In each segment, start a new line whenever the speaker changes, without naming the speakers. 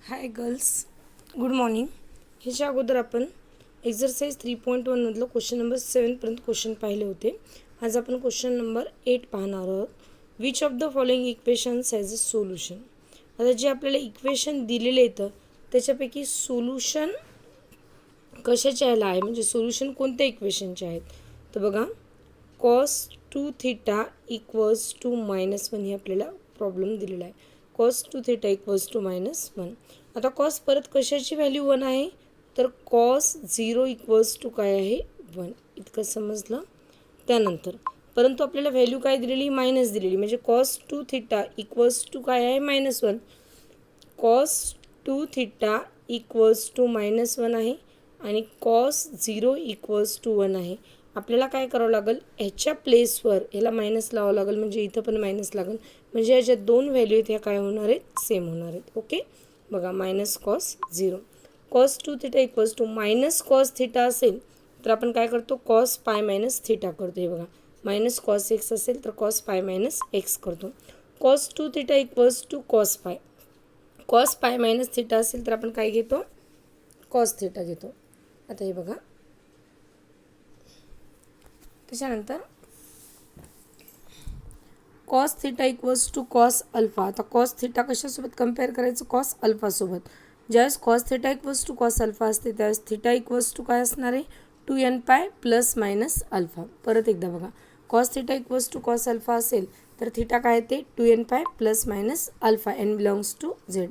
Hi girls, good morning. ह्याच्या अगोदर आपण एक्झरसाइज 3.1मधलं क्वेश्चन नंबर 7पर्यंत क्वेश्चन पाहिले होते. आज आपण क्वेश्चन नंबर 8 पाहणार आहोत. Which of the following equations has a solution. आता जे आपल्याला इक्वेशन दिलेले येतं त्याच्यापैकी सोल्युशन कशाचे ह्याला आहे, म्हणजे सोल्युशन कोणत्या इक्वेशनचे आहेत. तर बघा, cos 2 थीटा इक्वल्स टू -1 हे आपल्याला प्रॉब्लेम दिलेला आहे. cos 2 theta equals to -1. आता कॉस परत कशाची व्हॅल्यू 1 आहे, तर cos 0 इक्वल्स टू काय आहे 1. इतकं समजलं. त्यानंतर परंतु आपल्याला व्हॅल्यू काय दिलेली, मायनस दिलेली, म्हणजे cos 2 थीटा इक्वल्स टू काय आहे -1. cos 2 थीटा इक्वल्स टू -1 आहे आणि cos 0 इक्वल्स टू 1 आहे. आपल्याला काय करावं लागेल, ह्याच्या प्लेसवर ह्याला मायनस लावावं लागेल, म्हणजे इथं पण मायनस लागेल, म्हणजे ह्याच्या दोन व्हॅल्यू आहेत ह्या काय होणार आहेत, सेम होणार आहेत. ओके, बघा, -cos 0. cos 2 theta equals to -cos theta असेल तर आपण काय करतो, cos पाय मायनस थीटा करतो. हे बघा, -cos x असेल तर cos पाय मायनस x करतो. cos 2 theta equals to cos pi. cos pi minus theta असेल तर आपण काय घेतो, cos थीटा घेतो. आता हे बघा, त्याच्यानंतर cos theta equals to cos alpha. आता cos थीटा कशासोबत कम्पेअर करायचं, cos अल्फासोबत. ज्यावेळेस cos theta equals to cos alpha असते त्यावेळेस थीटा इक्वल्स टू काय असणार आहे, 2n pi plus minus alpha. परत एकदा बघा, cos theta equals to cos alpha असेल तर थीटा काय ते 2n pi plus minus alpha, n belongs to z.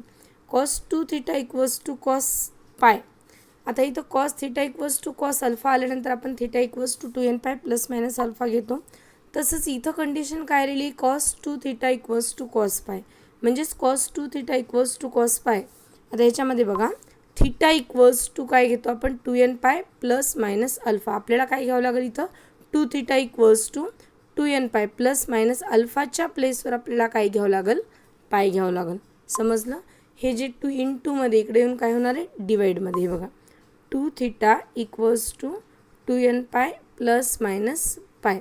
cos 2 theta equals to cos pi. आता इथं cos theta equals to cos alpha आल्यानंतर आपण theta equals to 2n pi plus minus alpha घेतो. तसंच इथं कंडिशन काय आलेली, cos 2 theta equals to cos pi, म्हणजेच cos 2 theta equals to cos pi. आता ह्याच्यामध्ये बघा, थीटा इक्वल्स टू काय घेतो आपण, 2n pi plus minus alpha. आपल्याला काय घ्यावं लागेल इथं, 2 theta equals to 2n pi plus minus अल्फाच्या प्लेसवर आपल्याला काय घ्यावं लागेल, पाय घ्यावं लागेल. समजलं. हे जे 2 इन 2मध्ये इकडे येऊन काय होणार आहे, डिवाईडमध्ये. हे बघा, 2 theta equals to 2n pi plus minus pi.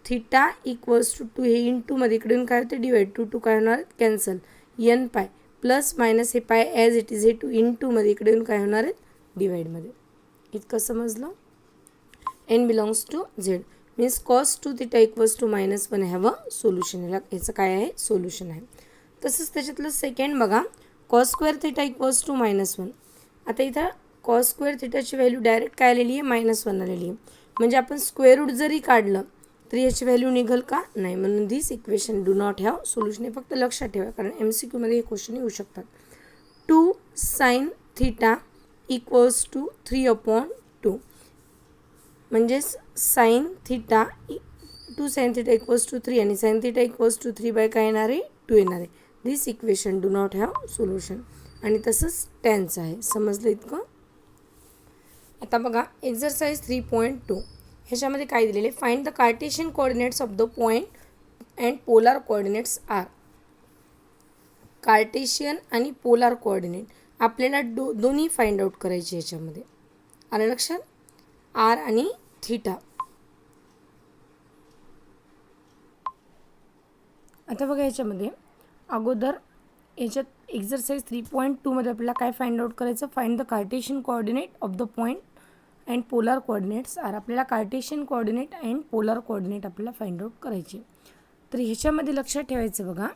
Theta equals to 2 हे इन 2मध्ये इकडे येऊन काय होते, डिवाईड. 2 काय होणार, कॅन्सल. n पाय प्लस मायनस हे पाय ॲज इट इज, हे 2 इन 2मध्ये इकडे येऊन काय होणार आहेत, डिवाईडमध्ये. इतकं समजलं. n belongs to z means cos 2 theta equals to -1 have a solution. याचं काय आहे, सोल्युशन आहे. तसंच त्याच्यातलं सेकंड बघा, cos square theta equals to -1. आता इथं cos स्क्वेअर थीटाची व्हॅल्यू डायरेक्ट काय आलेली आहे, -1 आलेली आहे. म्हणजे आपण स्क्वेअर रूट जरी काढलं तरी याची व्हॅल्यू निघेल का, नाही. म्हणून this equation do not have solution. हे फक्त लक्षात ठेवा, कारण MCQमध्ये हे क्वेश्चन येऊ शकतात. 2 sin थीटा इक्वल्स टू 3/2, म्हणजेच sine theta 2 sin theta equals to 3 आणि sin थीटा इक्वल्स टू 3 काय येणार आहे, 2 येणार आहे. This equation do not have solution. आणि तसंच टेन्स आहे. समजलं इतकं. आता बघा, एक्झरसाइज 3.2 ह्याच्यामध्ये काय दिलेले, find the Cartesian coordinates of the point and polar coordinates are. Cartesian आणि पोलार कोऑर्डिनेट आपल्याला दोन्ही फाइंड आउट करायचे ह्याच्यामध्ये. आलं लक्षात, आर आणि थीटा. आता बघा, ह्याच्यामध्ये अगोदर याच्यात एक्झरसाइज 3.2मध्ये आपल्याला काय फाइंड आउट करायचं, find the Cartesian coordinate of the point and polar coordinates are. आपल्याला Cartesian coordinate and polar coordinate आपल्याला फाइंड आउट करायचे. तर ह्याच्यामध्ये लक्षात ठेवायचं बघा,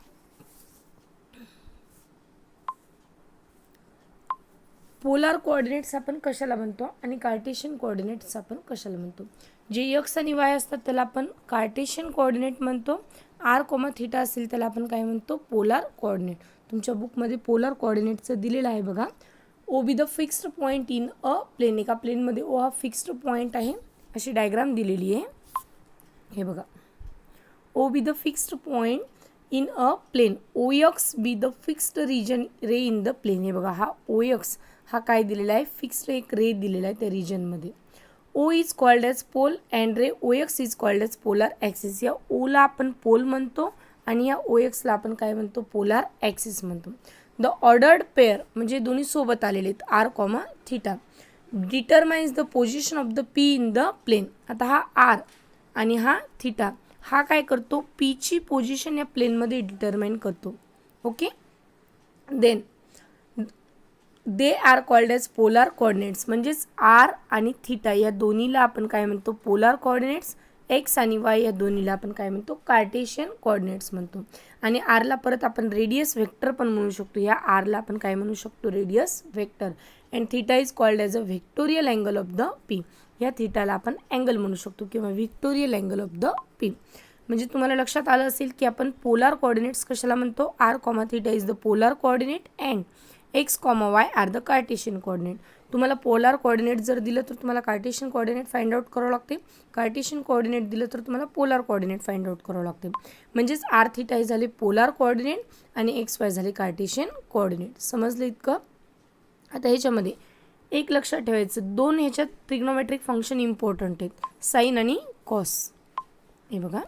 पोलार कोऑर्डिनेट्स आपण कशाला म्हणतो आणि कार्टेशियन कोऑर्डिनेट्स आपण कशाला म्हणतो. जे x आणि y असतात त्याला आपण कार्टेशियन कोऑर्डिनेट म्हणतो. r, थीटा असेल त्याला आपण काय म्हणतो, पोलार कोऑर्डिनेट. तुमच्या बुकमध्ये पोलार कोऑर्डिनेटचं दिलेलं आहे बघा. O be the fixed point in a plane. एका प्लेनमध्ये ओ हा फिक्स्ड पॉईंट आहे, अशी डायग्राम दिलेली आहे. हे बघा, O be the fixed point in a plane. O X be the fixed region ray in the plane. हे बघा, हा ओ एक्स हा काय दिलेला आहे, फिक्स्ड एक रे दिलेला आहे त्या रिजनमध्ये. O is called as pole and ray O X is called as polar axis. या ओला आपण पोल म्हणतो आणि या ओ एक्सला आपण काय म्हणतो, पोलार ॲक्सिस म्हणतो. द ऑर्डर्ड पेअर म्हणजे दोन्ही सोबत आलेले आहेत, r, theta, determines the position of the P in the plane. आता हा आर आणि हा थीटा हा काय करतो, पीची पोझिशन या प्लेनमध्ये डिटरमाइन करतो. Okay, then they are called as polar coordinates. म्हणजेच आर आणि थीटा या दोन्हीला आपण काय म्हणतो, पोलार कोऑर्डिनेट्स. एक्स आणि वाय या दोन्हीला आपण काय म्हणतो, कार्टेशियन कोऑर्डिनेट्स म्हणतो. आणि आरला परत आपण रेडियस व्हेक्टर पण म्हणू शकतो. या आरला आपण काय म्हणू शकतो, radius vector. And theta is called as a vectorial angle of the P. या थीटाला आपण अँगल म्हणू शकतो किंवा vectorial angle of the P. म्हणजे तुम्हाला लक्षात आलं असेल की आपण पोलार कोऑर्डिनेट्स कशाला म्हणतो, r comma theta is the polar coordinate and x comma y are the Cartesian coordinate. तुम्हाला पोलार कोऑर्डिनेट जर दिलं तर तुम्हाला कार्टेशियन कोऑर्डिनेट फाइंड आउट करावं लागते. कार्टेशियन कोऑर्डिनेट दिलं तर तुम्हाला पोलार कोऑर्डिनेट फाइंड आउट करावं लागते. म्हणजेच आर थीटा झाले पोलार कोऑर्डिनेट आणि एक्स वाय झाले कार्टेशियन कोऑर्डिनेट. समजलं इतकं. आता ह्याच्यामध्ये एक लक्षात ठेवायचं, दोन ह्याच्यात ट्रिग्नोमेट्रिक फंक्शन इम्पॉर्टंट आहेत, साइन आणि कॉस. हे बघा,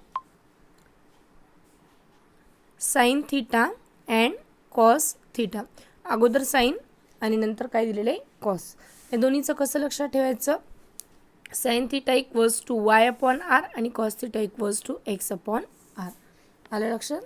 sine theta and cos theta. अगोदर साइन आणि नंतर काय दिलेलं आहे, कॉस. या दोन्हीचं कसं लक्षात ठेवायचं, sine theta equals to y upon r आणि cos theta equals to x upon r. आलं लक्षात.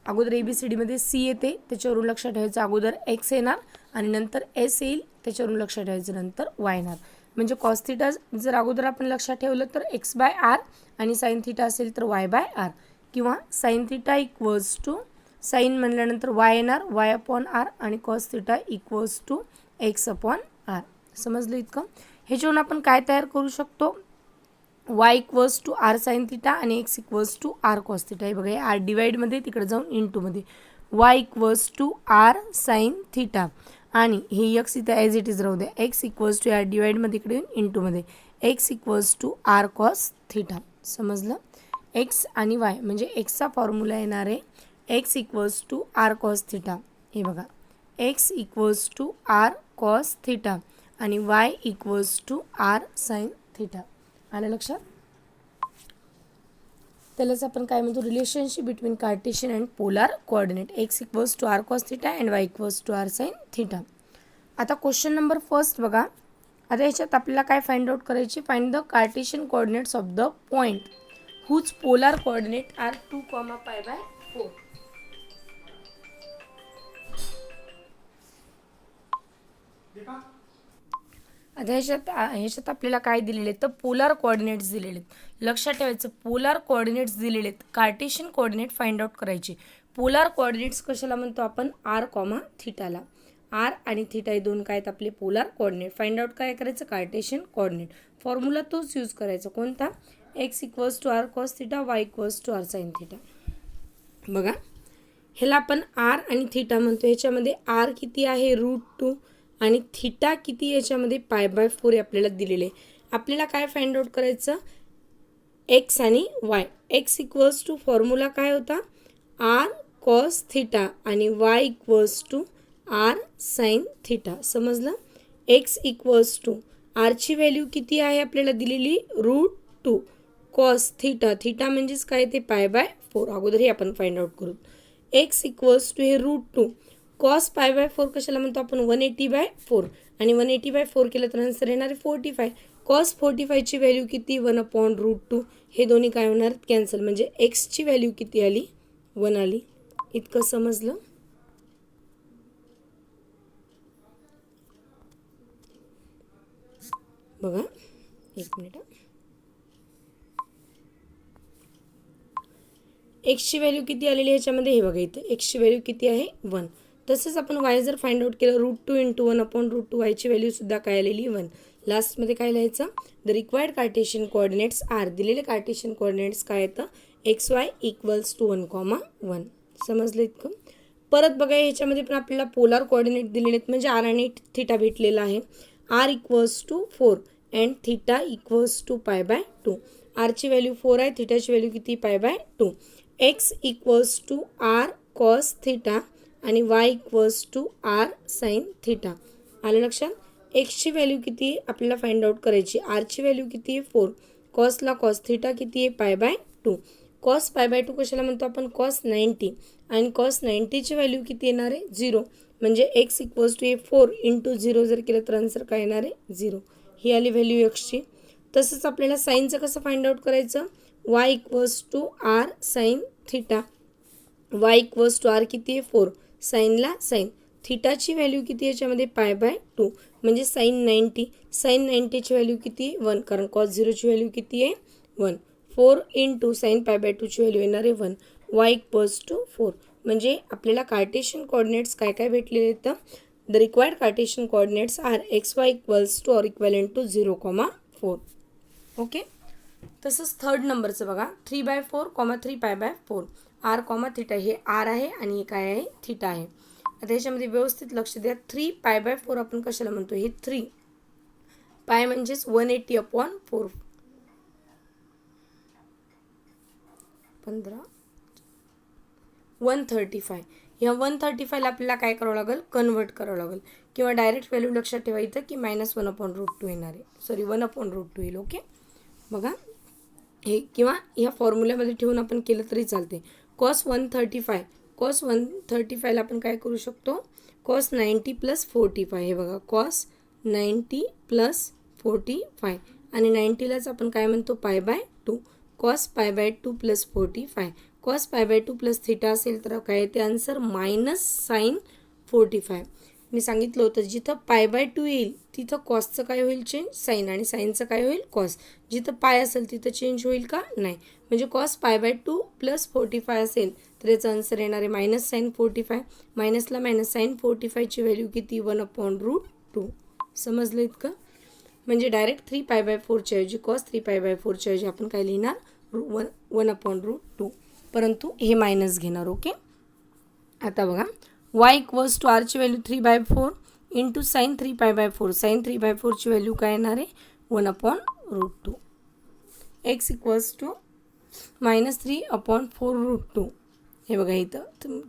अगोदर ABCDमध्ये सी येते, त्याच्यावरून लक्षात ठेवायचं अगोदर एक्स येणार आणि नंतर एस येईल, त्याच्यावरून लक्षात ठेवायचं नंतर वाय येणार. म्हणजे कॉस थीटा जर अगोदर आपण लक्षात ठेवलं तर एक्स बाय आर आणि साइन थीटा असेल तर वाय बाय आर. किंवा sine theta equals to sine म्हणल्यानंतर वाय येणार, वाय अपॉन आर आणि cos theta equals to x upon r. समजलं इतकं. ह्याच्यावरून आपण काय तयार करू शकतो, y equals to r sine theta आणि x equals to r cos theta. हे बघा, हे आर डिवाइडमध्ये तिकडे जाऊन इंटूमध्ये y equals to r sine theta आणि हे एक्स इथं ॲज इट इज राहू द्या, एक्स इक्वल्स टू आर डिवाइडमध्ये इकडे येऊन इंटूमध्ये x equals to r cos theta. समजलं. एक्स आणि वाय म्हणजे एक्सचा फॉर्म्युला येणार आहे x equals to r cos theta. हे बघा, x equals to r cos theta आणि y equals to r sine theta. आलं लक्षात. त्यालाच आपण काय म्हणतो, relationship between Cartesian and polar coordinate. X equals to r cos theta and y equals to r sine theta. आता question number first बघा. आता याच्यात आपल्याला काय फाइंड आउट करायचे, find the Cartesian coordinates of the point whose polar coordinate are 2, π/4. आता ह्याच्यात आपल्याला काय दिलेले तर पोलार कोऑर्डिनेट्स दिलेले आहेत. लक्षात ठेवायचं, पोलार कोऑर्डिनेट्स दिलेले आहेत. कार्टेशियन कोऑर्डिनेट फाइंड आउट करायचे. पोलार कोऑर्डिनेट्स कशाला म्हणतो आपण, आर कॉमा थीटाला. आर आणि थीटा हे दोन काय आहेत आपले पोलार कोऑर्डिनेट. फाइंड आउट काय करायचं, कार्टेशियन कोऑर्डिनेट. फॉर्म्युला तोच यूज करायचा, कोणता, x equals to r cos theta, y equals to r sine theta. बघा, ह्याला आपण आर आणि थीटा म्हणतो. ह्याच्यामध्ये आर किती आहे, √2 आणि थीटा किती याच्यामध्ये π/4 आपल्याला दिलेले. आपल्याला काय फाइंड आउट करायचं, एक्स आणि y. X equals to formula काय होता, आर कॉस थीटा आणि y equals to r sine theta. समजलं. एक्स इक्वल्स टू आरची व्हॅल्यू किती आहे आपल्याला दिलेली, √2 कॉस थीटा. थीटा म्हणजेच काय ते π/4. अगोदर हे आपण फाइंड आउट करू. एक्स इक्वल्स टू हे √2 कॉस π/4 कशाला म्हणतो आपण, 180/4 आणि 180/4 केलं तर आन्सर येणार आहे 45. कॉस 45ची व्हॅल्यू किती, 1/√2. हे दोन्ही काय होणार, कॅन्सल. म्हणजे एक्सची व्हॅल्यू किती आली, 1 आली. इतकं समजलं. बघा, एक मिनिट. एक्सची व्हॅल्यू किती आलेली ह्याच्यामध्ये, हे बघा इथं एक्सची व्हॅल्यू किती आहे, 1. तसंच आपण वाय जर फाइंड आउट केलं, √2 × 1/√2 वायची व्हॅल्यू सुद्धा काय आलेली, 1. लास्टमध्ये काय लिहायचं, the required Cartesian coordinates are. दिलेले कार्टेशियन कोऑर्डिनेट्स काय येतं, एक्स वाय इक्वल्स टू 1,1. समजलं इतकं. परत बघा, ह्याच्यामध्ये पण आपल्याला पोलार कोऑर्डिनेट दिलेले आहेत. म्हणजे आर आणि थीटा भेटलेला आहे. R equals to 4 and theta equals to π/2. आरची व्हॅल्यू 4 आहे, थीटाची व्हॅल्यू किती, π/2. X equals to r cos theta आणि y equals to r sine theta. आलं लक्षात. एक्सची व्हॅल्यू किती आपल्याला फाइंड आउट करायची, आरची व्हॅल्यू किती आहे 4, कॉसला कॉस थीटा किती आहे π/2. कॉस π/2 कशाला म्हणतो आपण, कॉस 90 आणि कॉस 90ची व्हॅल्यू किती येणार आहे, 0. म्हणजे एक्स इक्वल्स टू 4 × 0 जर केलं तर आन्सर काय येणार आहे, 0. ही आली व्हॅल्यू एक्सची. तसंच आपल्याला साईनचं कसं फाइंड आउट करायचं, y equals to r sine theta. Y equals to r किती आहे 4, साईनला साईन. थिटाची व्हॅल्यू किती याच्यामध्ये π/2 म्हणजे sin 90ची व्हॅल्यू किती 1 कारण cos 0ची व्हॅल्यू किती आहे 1. 4 × sin π/2ची व्हॅल्यू येणार आहे 1. y = 4 म्हणजे आपल्याला कार्टेशियन कोऑर्डिनेट्स काय काय भेटलेले आहेत. The required Cartesian coordinates are xy = or equivalent to 0,4. Okay. तसंच थर्ड नंबरचं बघा 3/4, 3π/4 r, थिटा. हे r आहे आणि हे काय आहे थिटा आहे. आता याच्यामध्ये व्यवस्थित लक्ष द्या. 3π/4 आपण कशाला म्हणतो, हे 3 पाय म्हणजेच 180/4 15 135. ह्या 135ला आपल्याला काय करावं लागेल, कन्वर्ट करावं लागेल किंवा डायरेक्ट व्हॅल्यू लक्षात ठेवायचं की -1/√2 येणार आहे. सॉरी 1/√2 येईल. ओके बघा हे किंवा ह्या फॉर्म्युल्यामध्ये ठेवून आपण केलं तरी चालते. cos 135ला आपण काय करू शकतो, cos 90 + 45. हे बघा cos 90 + 45 आणि 90लाच आपण काय म्हणतो π/2. cos π/2 + 45. cos π/2 + थिटा असेल तर काय येते आन्सर -sin 45. मी सांगितलं होतं जिथं π/2 येईल तिथं कॉसचं काय होईल चेंज, साईन, आणि साईनचं काय होईल कॉस. जिथं पाय असेल तिथं चेंज होईल का नाही. म्हणजे cos π/2 + 45 असेल तर याचा आन्सर येणार आहे -sin 45. मायनसला -sin 45ची व्हॅल्यू किती 1/√2. समजलं इतकं. म्हणजे डायरेक्ट 3π/4च्या ऐवजी cos 3π/4च्या ऐवजी आपण काय लिहिणार 1/√2. परंतु हे मायनस घेणार. ओके. आता बघा y = r ची व्हॅल्यू 3/4 × sin 3π/4. sin 3/4ची व्हॅल्यू काय येणार आहे 1/√2. x = -3/4√2. हे बघा इथं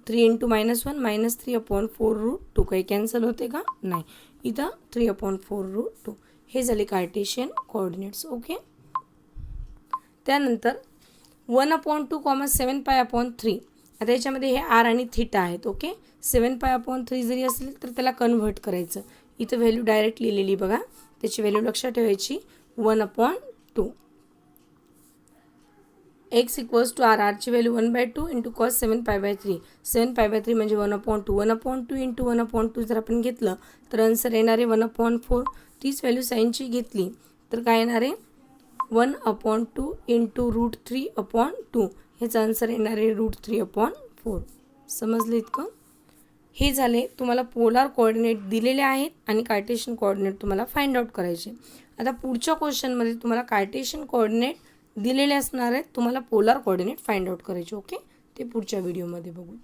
3 × -1 -3/4√2. काही कॅन्सल होते का नाही. इथं 3/4√2. हे झाले कार्टेशियन कोऑर्डिनेट्स. ओके. त्यानंतर 1/2, 7π/3. आता याच्यामध्ये हे r आणि थिटा आहेत. ओके. 7π/3 जरी असेल तर त्याला कन्व्हर्ट करायचं. इथं व्हॅल्यू डायरेक्ट लिहिलेली बघा, त्याची व्हॅल्यू लक्षात ठेवायची 1/2. x = r ची व्हॅल्यू 1/2 × cos 7π/3. 7π/3 म्हणजे 1/2. 1/2 × 1/2 जर आपण घेतलं तर आन्सर येणार आहे 1/4. तीच व्हॅल्यू साईनची घेतली तर काय येणार आहे 1/2 × √3/2. ह्याचा आन्सर येणार आहे √3/4. समजलं इतकं. हे झाले तुम्हाला पोलार कोऑर्डिनेट दिलेले आहेत आणि कार्टेशियन कोऑर्डिनेट तुम्हाला फाइंड आउट करायचे. आता पुढच्या क्वेश्चनमध्ये तुम्हाला कार्टेशियन कोऑर्डिनेट दिलेले असणार आहेत, तुम्हाला पोलार कोऑर्डिनेट फाइंड आउट करायचे. ओके. ते पुढच्या व्हिडिओमध्ये बघू.